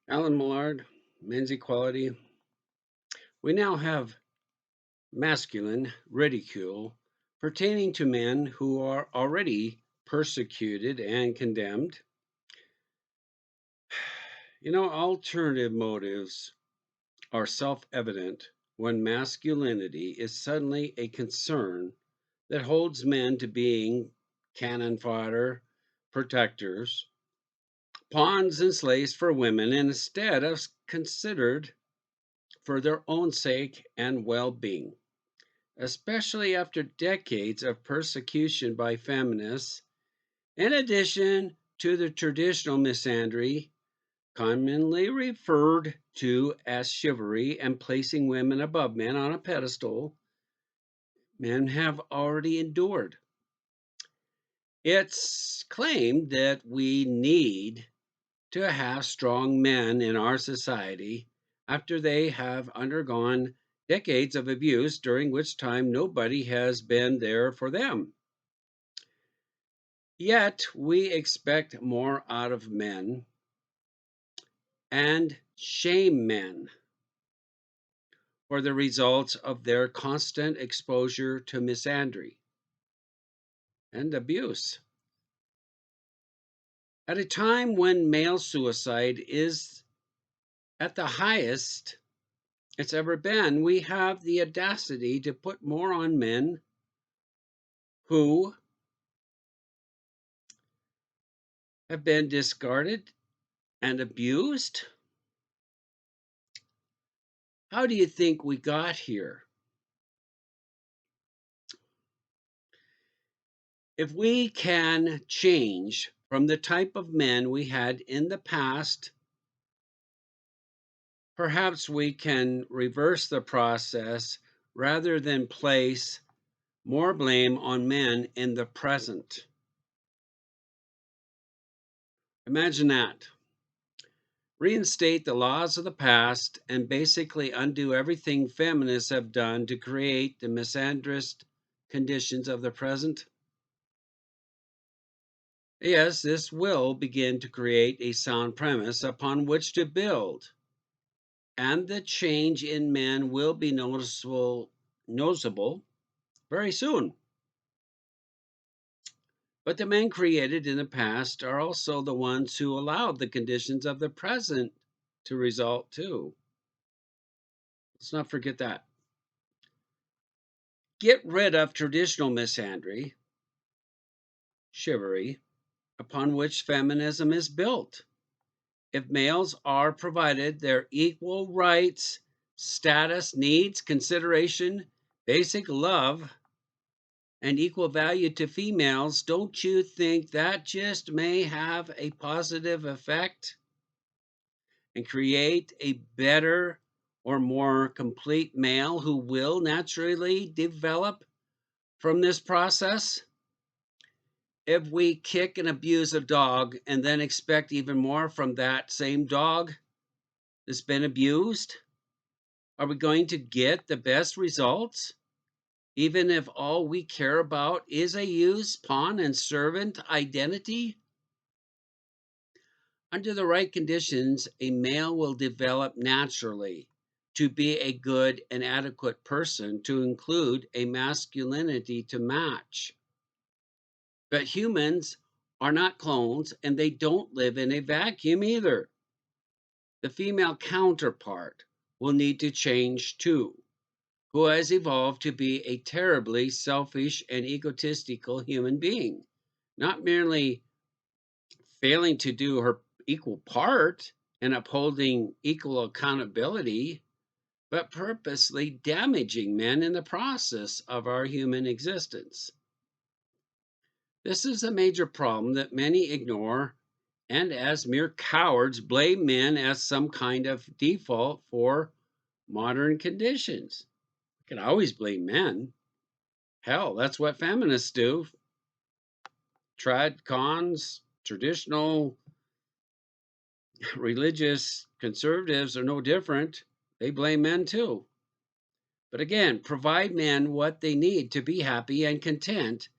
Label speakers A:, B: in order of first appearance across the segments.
A: Alan Millard, Men's Equality. We now have masculine ridicule pertaining to men who are already persecuted and condemned. Alternative motives are self evident when masculinity is suddenly a concern that holds men to being cannon fodder, protectors, pawns and slaves for women, instead of considered for their own sake and well being. Especially after decades of persecution by feminists, in addition to the traditional misandry, commonly referred to as chivalry and placing women above men on a pedestal, men have already endured. It's claimed that we need to have strong men in our society after they have undergone decades of abuse, during which time nobody has been there for them. Yet we expect more out of men and shame men for the results of their constant exposure to misandry and abuse. At a time when male suicide is at the highest it's ever been, we have the audacity to put more on men who have been discarded and abused. How do you think we got here? If we can change from the type of men we had in the past, perhaps we can reverse the process rather than place more blame on men in the present. Imagine that. Reinstate the laws of the past and basically undo everything feminists have done to create the misandrist conditions of the present. Yes, this will begin to create a sound premise upon which to build, and the change in men will be noticeable very soon. But the men created in the past are also the ones who allowed the conditions of the present to result too. Let's not forget that. Get rid of traditional misandry, chivalry, upon which feminism is built. If males are provided their equal rights, status, needs, consideration, basic love, and equal value to females, don't you think that just may have a positive effect and create a better or more complete male who will naturally develop from this process? If we kick and abuse a dog and then expect even more from that same dog that's been abused, are we going to get the best results? Even if all we care about is a use, pawn, and servant identity? Under the right conditions, a male will develop naturally to be a good and adequate person, to include a masculinity to match. But humans are not clones and they don't live in a vacuum either. The female counterpart will need to change too, who has evolved to be a terribly selfish and egotistical human being, not merely failing to do her equal part and upholding equal accountability, but purposely damaging men in the process of our human existence. This is a major problem that many ignore and, as mere cowards, blame men as some kind of default for modern conditions. We can always blame men. Hell, that's what feminists do. Trad cons, traditional religious conservatives are no different. They blame men too. But again, provide men what they need to be happy and content,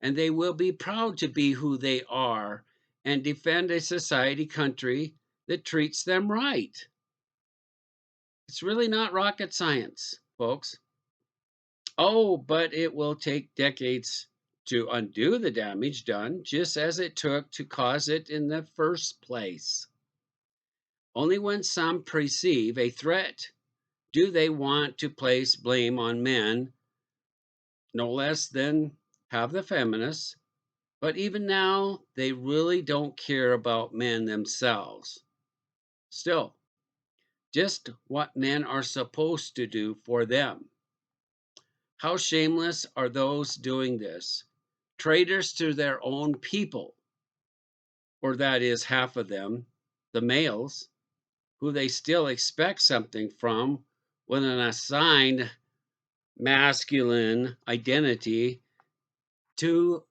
A: and they will be proud to be who they are and defend a society, country that treats them right. It's really not rocket science, folks. Oh, but it will take decades to undo the damage done, just as it took to cause it in the first place. Only when some perceive a threat do they want to place blame on men, no less than have the feminists. But even now, they really don't care about men themselves. Still, just what men are supposed to do for them. How shameless are those doing this? Traitors to their own people, or that is half of them, the males, who they still expect something from with an assigned masculine identity to